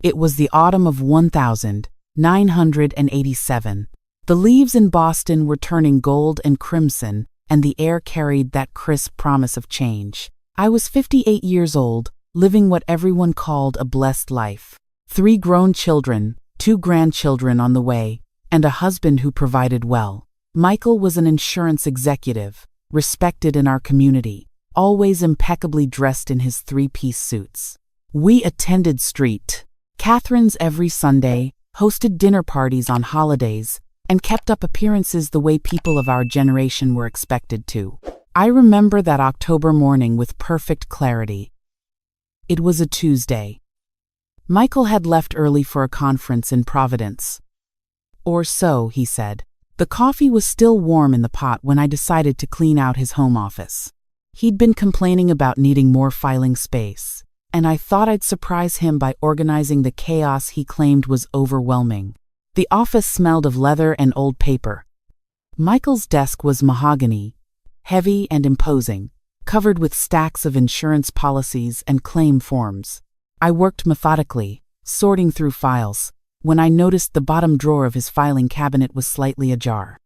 It was the autumn of 1987. The leaves in Boston were turning gold and crimson, and the air carried that crisp promise of change. I was 58 years old, living what everyone called a blessed life. 3 grown children, 2 grandchildren on the way, and a husband who provided well. Michael was an insurance executive, respected in our community, always impeccably dressed in his 3-piece suits. We attended St. Catherine's every Sunday, hosted dinner parties on holidays, and kept up appearances the way people of our generation were expected to. I remember that October morning with perfect clarity. It was a Tuesday. Michael had left early for a conference in Providence. Or so, he said. The coffee was still warm in the pot when I decided to clean out his home office. He'd been complaining about needing more filing space, and I thought I'd surprise him by organizing the chaos he claimed was overwhelming. The office smelled of leather and old paper. Michael's desk was mahogany, heavy and imposing, covered with stacks of insurance policies and claim forms. I worked methodically, sorting through files, when I noticed the bottom drawer of his filing cabinet was slightly ajar.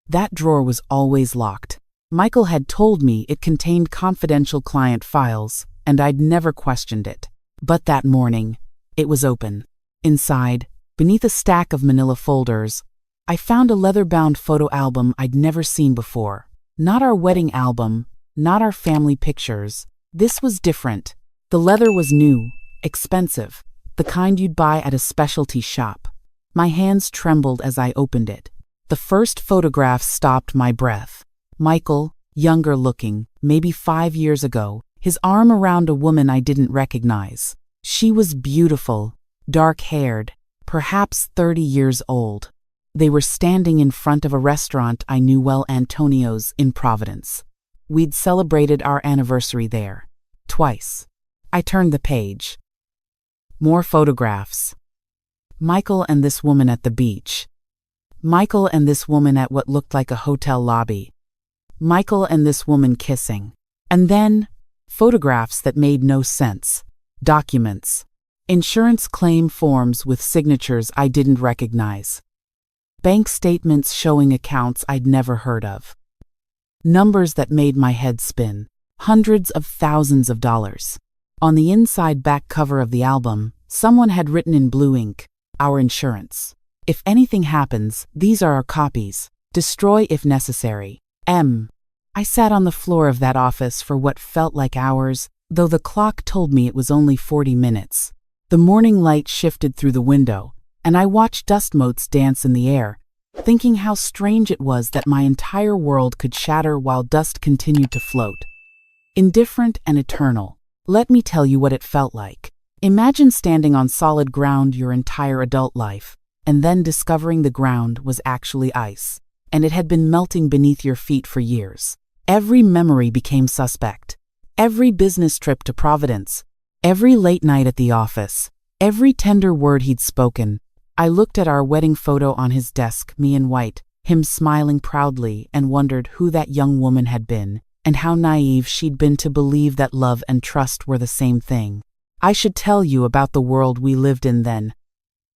That drawer was always locked. Michael had told me it contained confidential client files, and I'd never questioned it. But that morning, it was open. Inside, beneath a stack of manila folders, I found a leather-bound photo album I'd never seen before. Not our wedding album, not our family pictures. This was different. The leather was new, expensive, the kind you'd buy at a specialty shop. My hands trembled as I opened it. The first photograph stopped my breath. Michael, younger looking, maybe 5 years ago, his arm around a woman I didn't recognize. She was beautiful, dark-haired, perhaps 30 years old. They were standing in front of a restaurant I knew well, Antonio's in Providence. We'd celebrated our anniversary there. Twice. I turned the page. More photographs. Michael and this woman at the beach. Michael and this woman at what looked like a hotel lobby. Michael and this woman kissing. And then, photographs that made no sense. Documents. Insurance claim forms with signatures I didn't recognize. Bank statements showing accounts I'd never heard of. Numbers that made my head spin. Hundreds of thousands of dollars. On the inside back cover of the album, someone had written in blue ink, "Our insurance. If anything happens, these are our copies. Destroy if necessary. M." I sat on the floor of that office for what felt like hours, though the clock told me it was only 40 minutes. The morning light shifted through the window, and I watched dust motes dance in the air, thinking how strange it was that my entire world could shatter while dust continued to float. Indifferent and eternal. Let me tell you what it felt like. Imagine standing on solid ground your entire adult life, and then discovering the ground was actually ice, and it had been melting beneath your feet for years. Every memory became suspect. Every business trip to Providence, every late night at the office, every tender word he'd spoken. I looked at our wedding photo on his desk, me in white, him smiling proudly, and wondered who that young woman had been, and how naive she'd been to believe that love and trust were the same thing. I should tell you about the world we lived in then.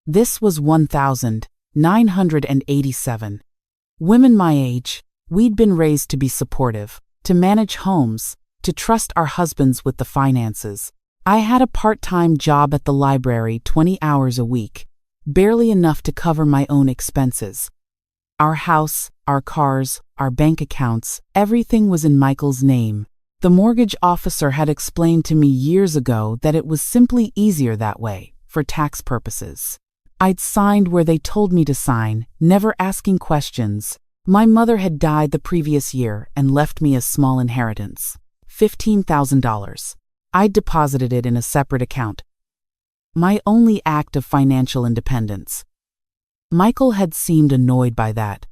This was 1987. Women my age, we'd been raised to be supportive, to manage homes, to trust our husbands with the finances. I had a part-time job at the library 20 hours a week, barely enough to cover my own expenses. Our house, our cars, our bank accounts, everything was in Michael's name. The mortgage officer had explained to me years ago that it was simply easier that way, for tax purposes. I'd signed where they told me to sign, never asking questions. My mother had died the previous year and left me a small inheritance, $15,000. I'd deposited it in a separate account. My only act of financial independence. Michael had seemed annoyed by that.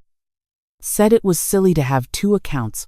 Said it was silly to have 2 accounts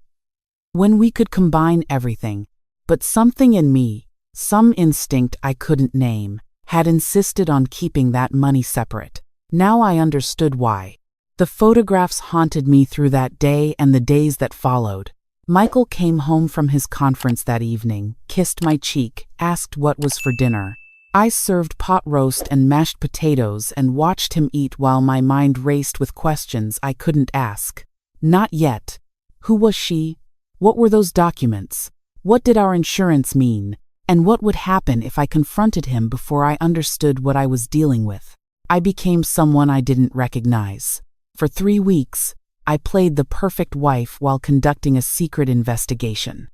when we could combine everything, but something in me, some instinct I couldn't name, had insisted on keeping that money separate. Now I understood why. The photographs haunted me through that day and the days that followed. Michael came home from his conference that evening, kissed my cheek, asked what was for dinner. I served pot roast and mashed potatoes and watched him eat while my mind raced with questions I couldn't ask. Not yet. Who was she? What were those documents? What did our insurance mean? And what would happen if I confronted him before I understood what I was dealing with? I became someone I didn't recognize. For 3 weeks, I played the perfect wife while conducting a secret investigation.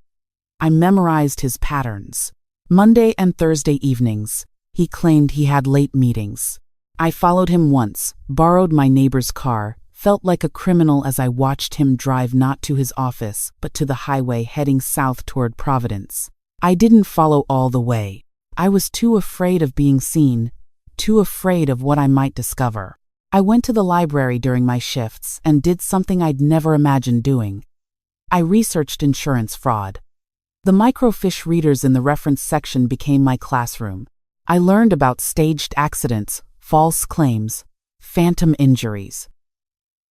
I memorized his patterns. Monday and Thursday evenings, he claimed he had late meetings. I followed him once, borrowed my neighbor's car, felt like a criminal as I watched him drive not to his office, but to the highway heading south toward Providence. I didn't follow all the way. I was too afraid of being seen, too afraid of what I might discover. I went to the library during my shifts and did something I'd never imagined doing. I researched insurance fraud. The microfiche readers in the reference section became my classroom. I learned about staged accidents, false claims, phantom injuries.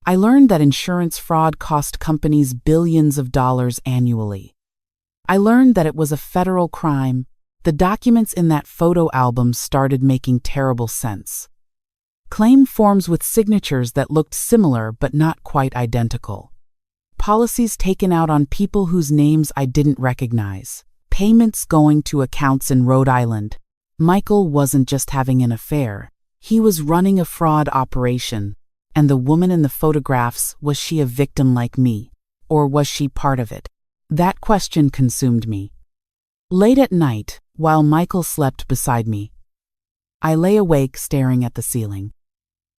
I learned that insurance fraud cost companies billions of dollars annually. I learned that it was a federal crime. The documents in that photo album started making terrible sense. Claim forms with signatures that looked similar but not quite identical. Policies taken out on people whose names I didn't recognize. Payments going to accounts in Rhode Island. Michael wasn't just having an affair. He was running a fraud operation. And the woman in the photographs, was she a victim like me? Or was she part of it? That question consumed me. Late at night, while Michael slept beside me, I lay awake staring at the ceiling,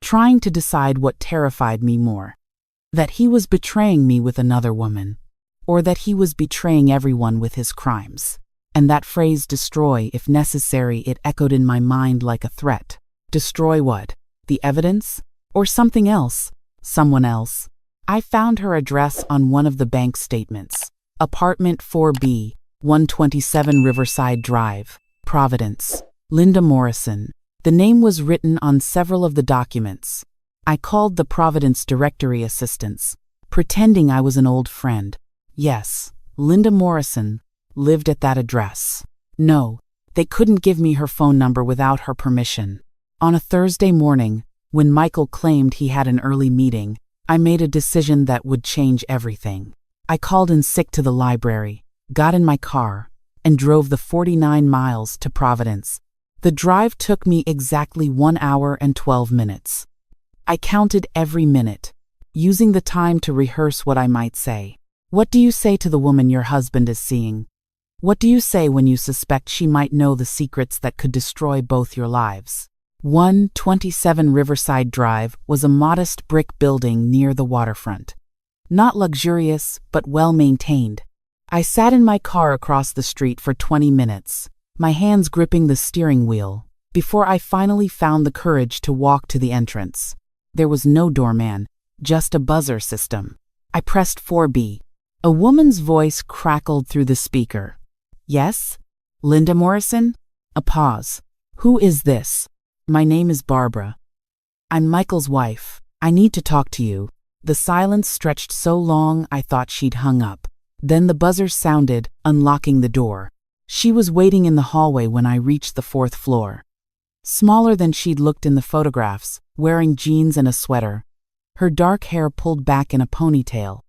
trying to decide what terrified me more. That he was betraying me with another woman, or that he was betraying everyone with his crimes. And that phrase, destroy if necessary, it echoed in my mind like a threat. Destroy what? The evidence? Or something else? Someone else? I found her address on one of the bank statements. Apartment 4B, 127 Riverside Drive, Providence. Linda Morrison. The name was written on several of the documents. I called the Providence directory assistants, pretending I was an old friend. Yes, Linda Morrison lived at that address. No, they couldn't give me her phone number without her permission. On a Thursday morning, when Michael claimed he had an early meeting, I made a decision that would change everything. I called in sick to the library, got in my car, and drove the 49 miles to Providence. The drive took me exactly 1 hour and 12 minutes. I counted every minute, using the time to rehearse what I might say. What do you say to the woman your husband is seeing? What do you say when you suspect she might know the secrets that could destroy both your lives? 127 Riverside Drive was a modest brick building near the waterfront. Not luxurious, but well-maintained. I sat in my car across the street for 20 minutes, my hands gripping the steering wheel, before I finally found the courage to walk to the entrance. There was no doorman, just a buzzer system. I pressed 4B. A woman's voice crackled through the speaker. Yes? Linda Morrison? A pause. Who is this? My name is Barbara. I'm Michael's wife. I need to talk to you. The silence stretched so long I thought she'd hung up. Then the buzzer sounded, unlocking the door. She was waiting in the hallway when I reached the 4th floor. Smaller than she'd looked in the photographs, wearing jeans and a sweater. Her dark hair pulled back in a ponytail.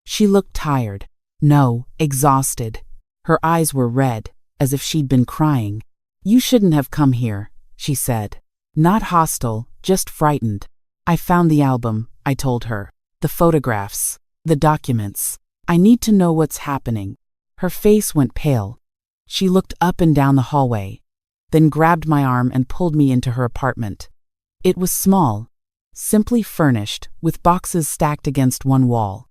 She looked tired. No, exhausted. Her eyes were red, as if she'd been crying. You shouldn't have come here, she said. Not hostile, just frightened. I found the album, I told her. The photographs. The documents. I need to know what's happening. Her face went pale. She looked up and down the hallway, then grabbed my arm and pulled me into her apartment. It was small, simply furnished, with boxes stacked against one wall.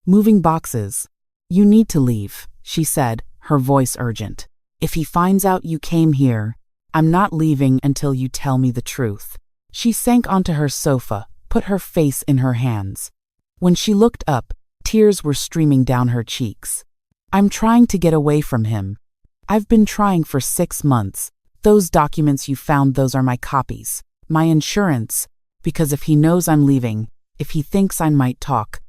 Moving boxes. You need to leave, she said, her voice urgent. If he finds out you came here, I'm not leaving until you tell me the truth. She sank onto her sofa, put her face in her hands. When she looked up, tears were streaming down her cheeks. I'm trying to get away from him. I've been trying for 6 months. Those documents you found, those are my copies. My insurance. Because if he knows I'm leaving, if he thinks I might talk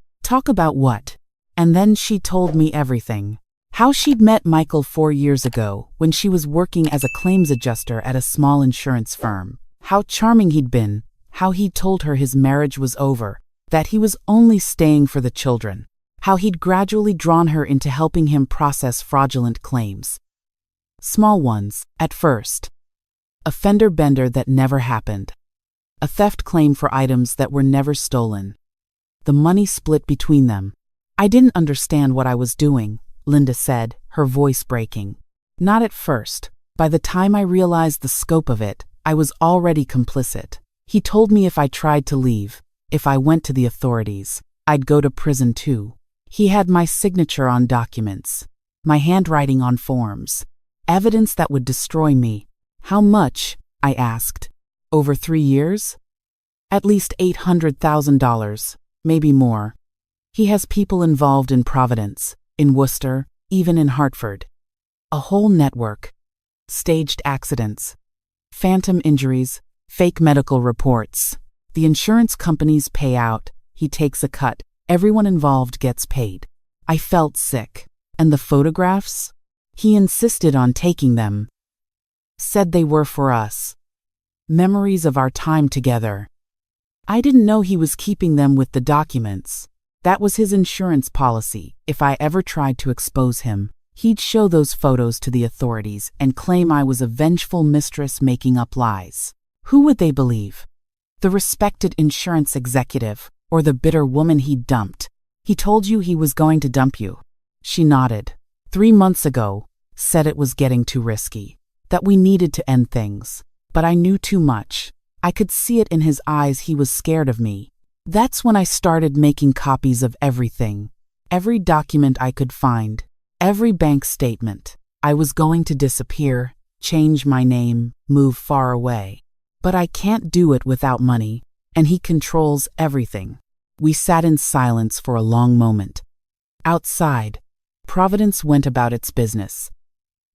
about what? And then she told me everything. How she'd met Michael 4 years ago when she was working as a claims adjuster at a small insurance firm. How charming he'd been, how he'd told her his marriage was over, that he was only staying for the children, how he'd gradually drawn her into helping him process fraudulent claims. Small ones, at first. A fender bender that never happened. A theft claim for items that were never stolen. The money split between them. I didn't understand what I was doing, Linda said, her voice breaking. Not at first. By the time I realized the scope of it, I was already complicit. He told me if I tried to leave, if I went to the authorities, I'd go to prison too. He had my signature on documents, my handwriting on forms, evidence that would destroy me. How much? I asked. Over 3 years? At least $800,000, maybe more. He has people involved in Providence, in Worcester, even in Hartford. A whole network. Staged accidents. Phantom injuries, fake medical reports. The insurance companies pay out, he takes a cut, everyone involved gets paid. I felt sick. And the photographs? He insisted on taking them. Said they were for us. Memories of our time together. I didn't know he was keeping them with the documents. That was his insurance policy. If I ever tried to expose him, he'd show those photos to the authorities and claim I was a vengeful mistress making up lies. Who would they believe? The respected insurance executive, or the bitter woman he'd dumped? He told you he was going to dump you. She nodded. 3 months ago, said it was getting too risky, that we needed to end things. But I knew too much. I could see it in his eyes. He was scared of me. That's when I started making copies of everything. Every document I could find. Every bank statement. I was going to disappear, change my name, move far away. But I can't do it without money, and he controls everything. We sat in silence for a long moment. Outside, Providence went about its business.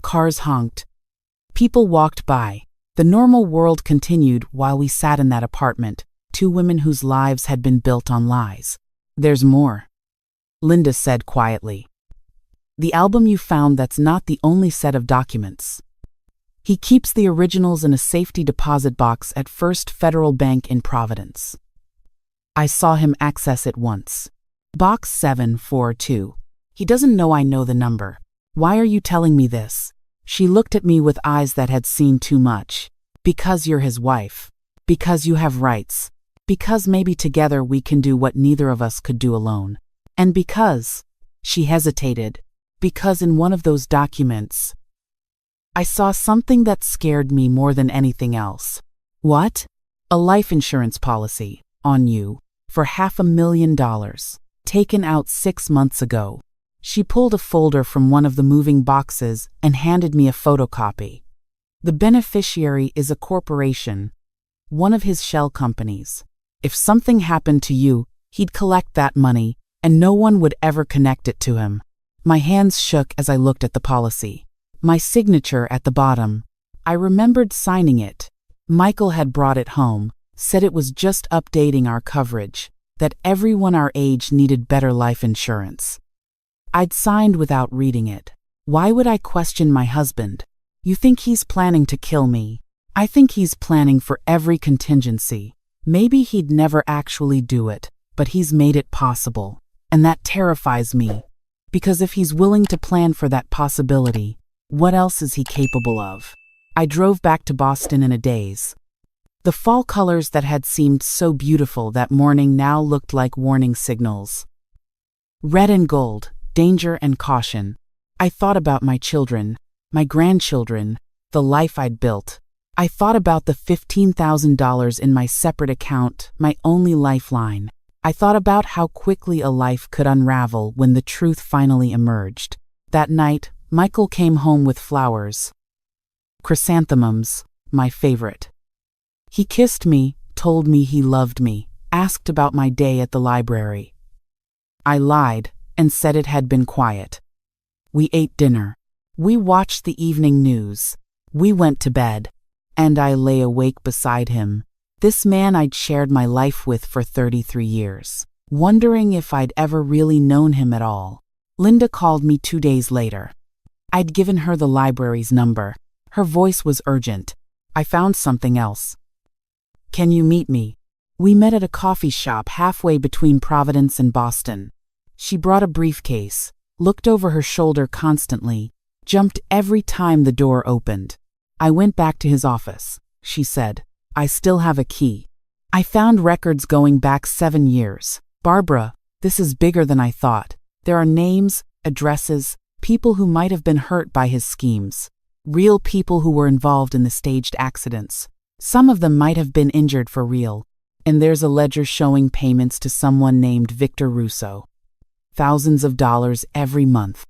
Cars honked. People walked by. The normal world continued while we sat in that apartment, 2 women whose lives had been built on lies. There's more, Linda said quietly. The album you found, that's not the only set of documents. He keeps the originals in a safety deposit box at First Federal Bank in Providence. I saw him access it once. Box 742. He doesn't know I know the number. Why are you telling me this? She looked at me with eyes that had seen too much. Because you're his wife. Because you have rights. Because maybe together we can do what neither of us could do alone. And because, she hesitated, because in one of those documents, I saw something that scared me more than anything else. What? A life insurance policy, on you, for $500,000, taken out 6 months ago. She pulled a folder from one of the moving boxes and handed me a photocopy. The beneficiary is a corporation, one of his shell companies. If something happened to you, he'd collect that money, and no one would ever connect it to him. My hands shook as I looked at the policy. My signature at the bottom. I remembered signing it. Michael had brought it home, said it was just updating our coverage, that everyone our age needed better life insurance. I'd signed without reading it. Why would I question my husband? You think he's planning to kill me? I think he's planning for every contingency. Maybe he'd never actually do it, but he's made it possible. And that terrifies me. Because if he's willing to plan for that possibility, what else is he capable of? I drove back to Boston in a daze. The fall colors that had seemed so beautiful that morning now looked like warning signals. Red and gold. Danger and caution. I thought about my children, my grandchildren, the life I'd built. I thought about the $15,000 in my separate account, my only lifeline. I thought about how quickly a life could unravel when the truth finally emerged. That night, Michael came home with flowers. Chrysanthemums, my favorite. He kissed me, told me he loved me, asked about my day at the library. I lied and said it had been quiet. We ate dinner. We watched the evening news. We went to bed. And I lay awake beside him, this man I'd shared my life with for 33 years, wondering if I'd ever really known him at all. Linda called me 2 days later. I'd given her the library's number. Her voice was urgent. I found something else. Can you meet me? We met at a coffee shop halfway between Providence and Boston. She brought a briefcase, looked over her shoulder constantly, jumped every time the door opened. I went back to his office, she said. I still have a key. I found records going back 7 years. Barbara, this is bigger than I thought. There are names, addresses, people who might have been hurt by his schemes. Real people who were involved in the staged accidents. Some of them might have been injured for real. And there's a ledger showing payments to someone named Victor Russo. Thousands of dollars every month.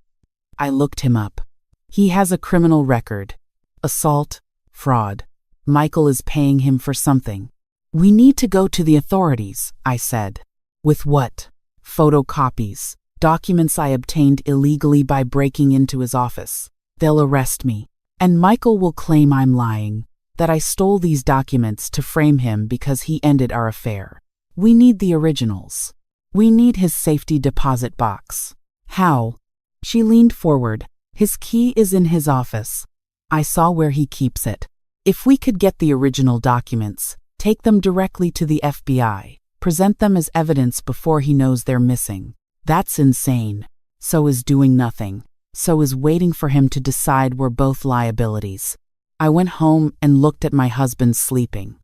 I looked him up. He has a criminal record. Assault, fraud. Michael is paying him for something. We need to go to the authorities, I said. With what? Photocopies. Documents I obtained illegally by breaking into his office. They'll arrest me. And Michael will claim I'm lying, that I stole these documents to frame him because he ended our affair. We need the originals. We need his safety deposit box. How? She leaned forward. His key is in his office. I saw where he keeps it. If we could get the original documents, take them directly to the FBI, present them as evidence before he knows they're missing. That's insane. So is doing nothing. So is waiting for him to decide we're both liabilities. I went home and looked at my husband sleeping.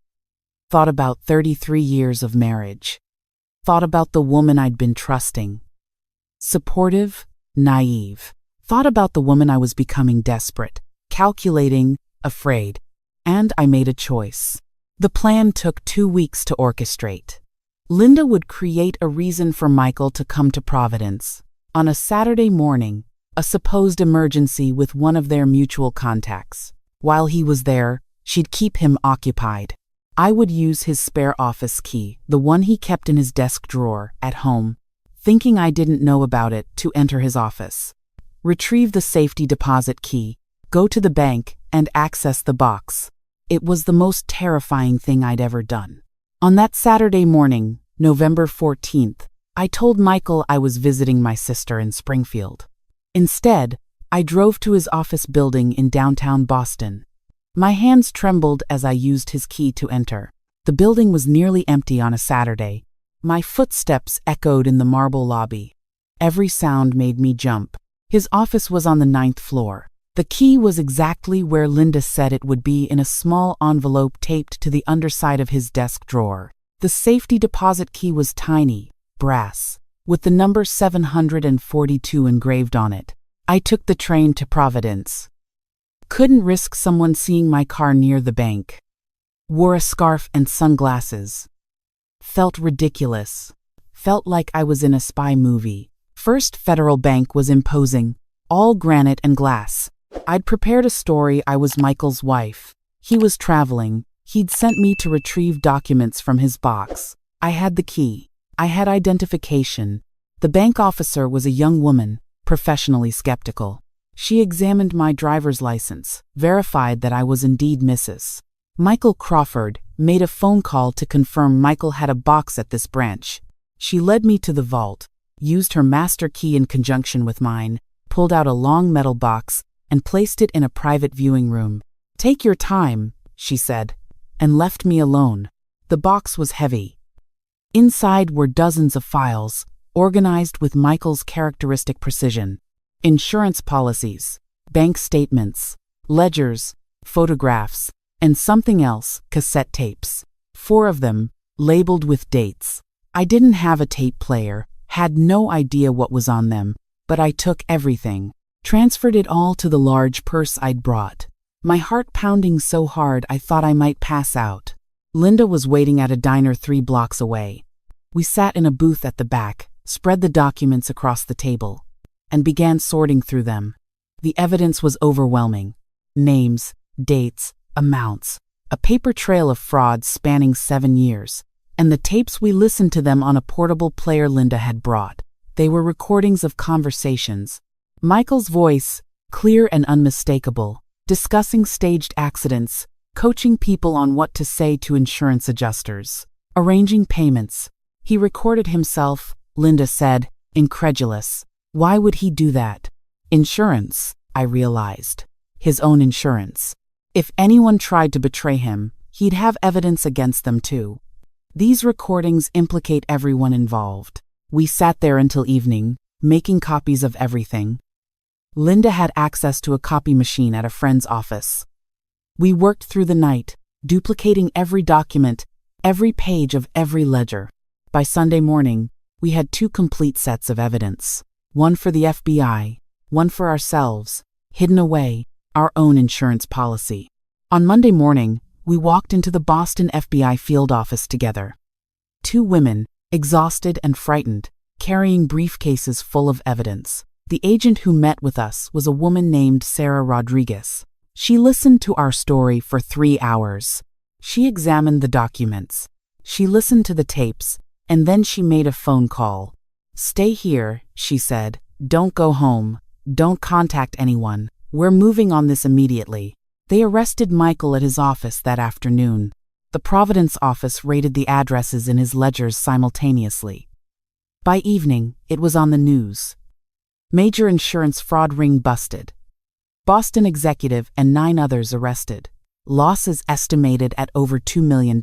Thought about 33 years of marriage. Thought about the woman I'd been trusting. Supportive, naive. Thought about the woman I was becoming desperate, calculating, afraid. And I made a choice. The plan took 2 weeks to orchestrate. Linda would create a reason for Michael to come to Providence. On a Saturday morning, a supposed emergency with one of their mutual contacts. While he was there, she'd keep him occupied. I would use his spare office key, the one he kept in his desk drawer at home, thinking I didn't know about it, to enter his office. Retrieve the safety deposit key, go to the bank, and access the box. It was the most terrifying thing I'd ever done. On that Saturday morning, November 14th, I told Michael I was visiting my sister in Springfield. Instead, I drove to his office building in downtown Boston. My hands trembled as I used his key to enter. The building was nearly empty on a Saturday. My footsteps echoed in the marble lobby. Every sound made me jump. His office was on the 9th floor. The key was exactly where Linda said it would be, in a small envelope taped to the underside of his desk drawer. The safety deposit key was tiny, brass, with the number 742 engraved on it. I took the train to Providence. Couldn't risk someone seeing my car near the bank. Wore a scarf and sunglasses. Felt ridiculous. Felt like I was in a spy movie. First Federal Bank was imposing, all granite and glass. I'd prepared a story. I was Michael's wife. He was traveling. He'd sent me to retrieve documents from his box. I had the key. I had identification. The bank officer was a young woman, professionally skeptical. She examined my driver's license, verified that I was indeed Mrs. Michael Crawford, made a phone call to confirm Michael had a box at this branch. She led me to the vault, used her master key in conjunction with mine, pulled out a long metal box, and placed it in a private viewing room. "Take your time," she said, and left me alone. The box was heavy. Inside were dozens of files, organized with Michael's characteristic precision. Insurance policies, bank statements, ledgers, photographs, and something else, cassette tapes. 4 of them, labeled with dates. I didn't have a tape player, had no idea what was on them, but I took everything, transferred it all to the large purse I'd brought. My heart pounding so hard I thought I might pass out. Linda was waiting at a diner 3 blocks away. We sat in a booth at the back, spread the documents across the table, and began sorting through them. The evidence was overwhelming. Names, dates, amounts, a paper trail of frauds spanning 7 years, and the tapes. We listened to them on a portable player Linda had brought. They were recordings of conversations. Michael's voice, clear and unmistakable, discussing staged accidents, coaching people on what to say to insurance adjusters, arranging payments. He recorded himself, Linda said, incredulous. Why would he do that? Insurance, I realized. His own insurance. If anyone tried to betray him, he'd have evidence against them too. These recordings implicate everyone involved. We sat there until evening, making copies of everything. Linda had access to a copy machine at a friend's office. We worked through the night, duplicating every document, every page of every ledger. By Sunday morning, we had 2 complete sets of evidence. One for the FBI, one for ourselves, hidden away, our own insurance policy. On Monday morning, we walked into the Boston FBI field office together. 2 women, exhausted and frightened, carrying briefcases full of evidence. The agent who met with us was a woman named Sarah Rodriguez. She listened to our story for 3 hours. She examined the documents. She listened to the tapes, and then she made a phone call. "Stay here," she said. "Don't go home. Don't contact anyone. We're moving on this immediately." They arrested Michael at his office that afternoon. The Providence office raided the addresses in his ledgers simultaneously. By evening, it was on the news. Major insurance fraud ring busted. Boston executive and 9 others arrested. Losses estimated at over $2 million.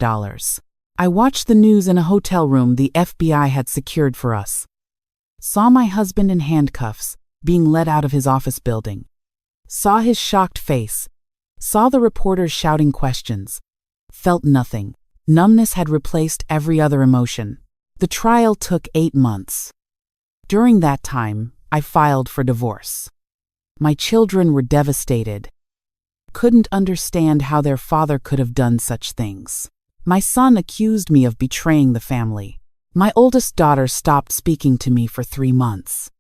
I watched the news in a hotel room the FBI had secured for us. Saw my husband in handcuffs, being led out of his office building. Saw his shocked face. Saw the reporters shouting questions. Felt nothing. Numbness had replaced every other emotion. The trial took 8 months. During that time, I filed for divorce. My children were devastated. Couldn't understand how their father could have done such things. My son accused me of betraying the family. My oldest daughter stopped speaking to me for 3 months.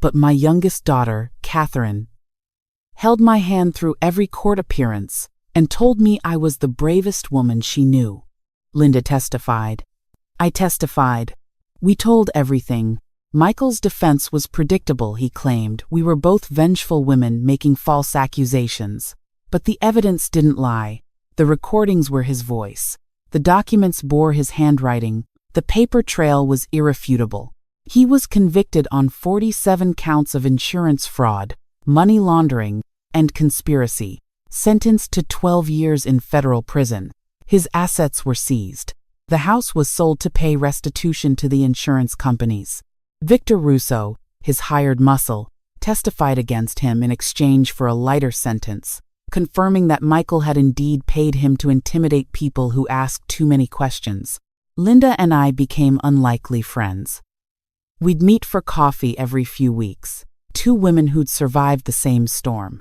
But my youngest daughter, Catherine, held my hand through every court appearance and told me I was the bravest woman she knew. Linda testified. I testified. We told everything. Michael's defense was predictable, he claimed. We were both vengeful women making false accusations. But the evidence didn't lie. The recordings were his voice. The documents bore his handwriting. The paper trail was irrefutable. He was convicted on 47 counts of insurance fraud, money laundering, and conspiracy, sentenced to 12 years in federal prison. His assets were seized. The house was sold to pay restitution to the insurance companies. Victor Russo, his hired muscle, testified against him in exchange for a lighter sentence, confirming that Michael had indeed paid him to intimidate people who asked too many questions. Linda and I became unlikely friends. We'd meet for coffee every few weeks, 2 women who'd survived the same storm.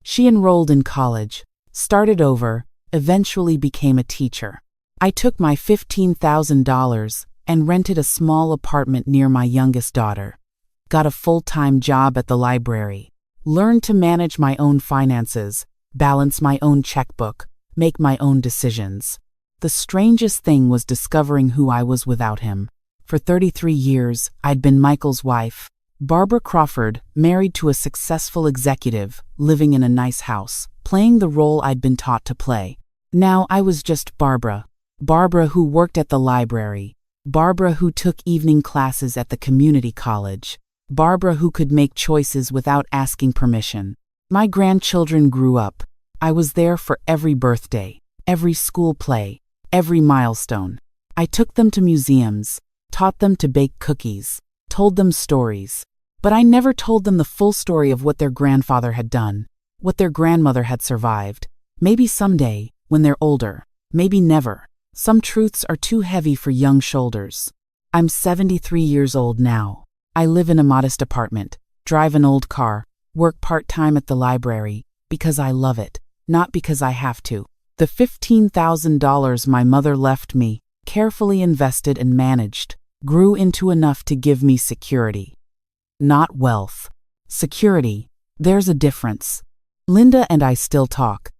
She enrolled in college, started over, eventually became a teacher. I took my $15,000 and rented a small apartment near my youngest daughter. Got a full-time job at the library. Learned to manage my own finances, balance my own checkbook, make my own decisions. The strangest thing was discovering who I was without him. For 33 years, I'd been Michael's wife, Barbara Crawford, married to a successful executive, living in a nice house, playing the role I'd been taught to play. Now I was just Barbara. Barbara who worked at the library. Barbara who took evening classes at the community college. Barbara who could make choices without asking permission. My grandchildren grew up. I was there for every birthday, every school play, every milestone. I took them to museums, taught them to bake cookies, told them stories. But I never told them the full story of what their grandfather had done, what their grandmother had survived. Maybe someday, when they're older. Maybe never. Some truths are too heavy for young shoulders. I'm 73 years old now. I live in a modest apartment, drive an old car, work part-time at the library, because I love it, not because I have to. The $15,000 my mother left me, carefully invested and managed, grew into enough to give me security. Not wealth. Security. There's a difference. Linda and I still talk.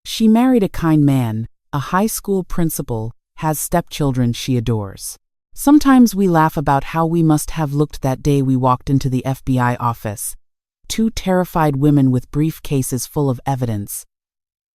She married a kind man, a high school principal, has stepchildren she adores. Sometimes we laugh about how we must have looked that day we walked into the FBI office. 2 terrified women with briefcases full of evidence,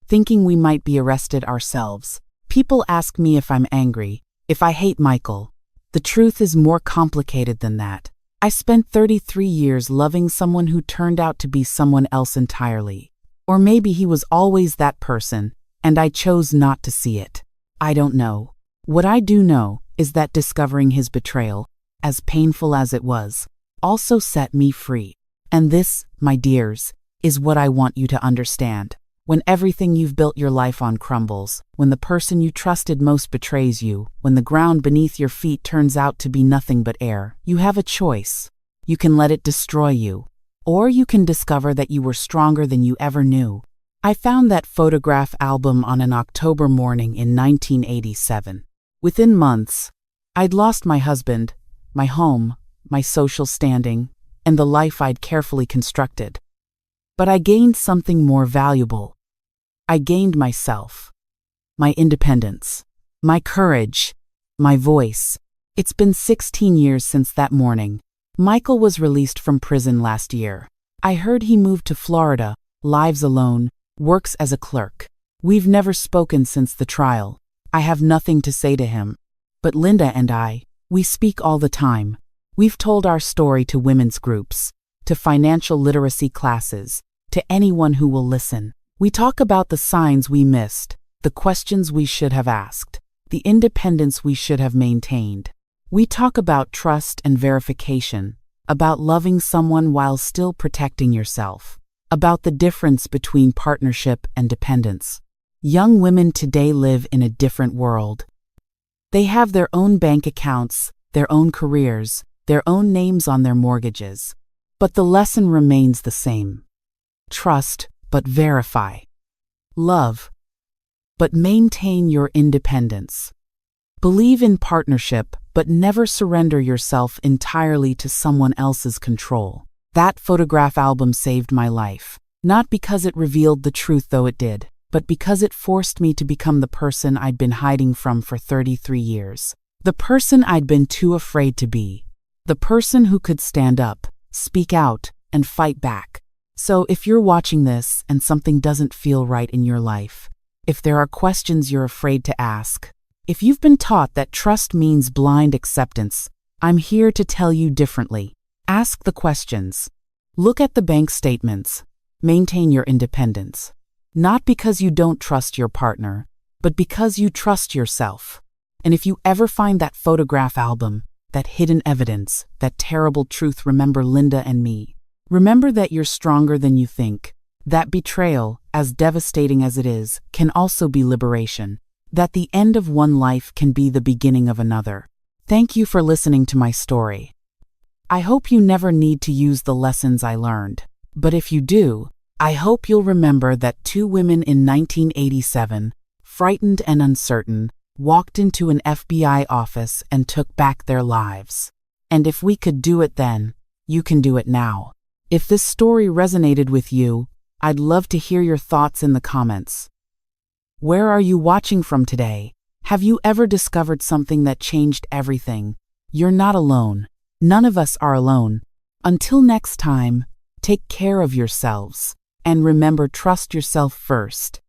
thinking we might be arrested ourselves. People ask me if I'm angry, if I hate Michael. The truth is more complicated than that. I spent 33 years loving someone who turned out to be someone else entirely. Or maybe he was always that person, and I chose not to see it. I don't know. What I do know is that discovering his betrayal, as painful as it was, also set me free. And this, my dears, is what I want you to understand. When everything you've built your life on crumbles, when the person you trusted most betrays you, when the ground beneath your feet turns out to be nothing but air, you have a choice. You can let it destroy you, or you can discover that you were stronger than you ever knew. I found that photograph album on an October morning in 1987. Within months, I'd lost my husband, my home, my social standing, and the life I'd carefully constructed. But I gained something more valuable. I gained myself, my independence, my courage, my voice. It's been 16 years since that morning. Michael was released from prison last year. I heard he moved to Florida, lives alone, works as a clerk. We've never spoken since the trial. I have nothing to say to him. But Linda and I, we speak all the time. We've told our story to women's groups, to financial literacy classes, to anyone who will listen. We talk about the signs we missed, the questions we should have asked, the independence we should have maintained. We talk about trust and verification, about loving someone while still protecting yourself, about the difference between partnership and dependence. Young women today live in a different world. They have their own bank accounts, their own careers, their own names on their mortgages. But the lesson remains the same. Trust, but verify. Love, but maintain your independence. Believe in partnership, but never surrender yourself entirely to someone else's control. That photograph album saved my life. Not because it revealed the truth, though it did, but because it forced me to become the person I'd been hiding from for 33 years. The person I'd been too afraid to be. The person who could stand up, speak out, and fight back. So if you're watching this and something doesn't feel right in your life, if there are questions you're afraid to ask, if you've been taught that trust means blind acceptance, I'm here to tell you differently. Ask the questions. Look at the bank statements. Maintain your independence. Not because you don't trust your partner, but because you trust yourself. And if you ever find that photograph album, that hidden evidence, that terrible truth, remember Linda and me. Remember that you're stronger than you think. That betrayal, as devastating as it is, can also be liberation. That the end of one life can be the beginning of another. Thank you for listening to my story. I hope you never need to use the lessons I learned. But if you do, I hope you'll remember that two women in 1987, frightened and uncertain, walked into an FBI office and took back their lives. And if we could do it then, you can do it now. If this story resonated with you, I'd love to hear your thoughts in the comments. Where are you watching from today? Have you ever discovered something that changed everything? You're not alone. None of us are alone. Until next time, take care of yourselves. And remember, trust yourself first.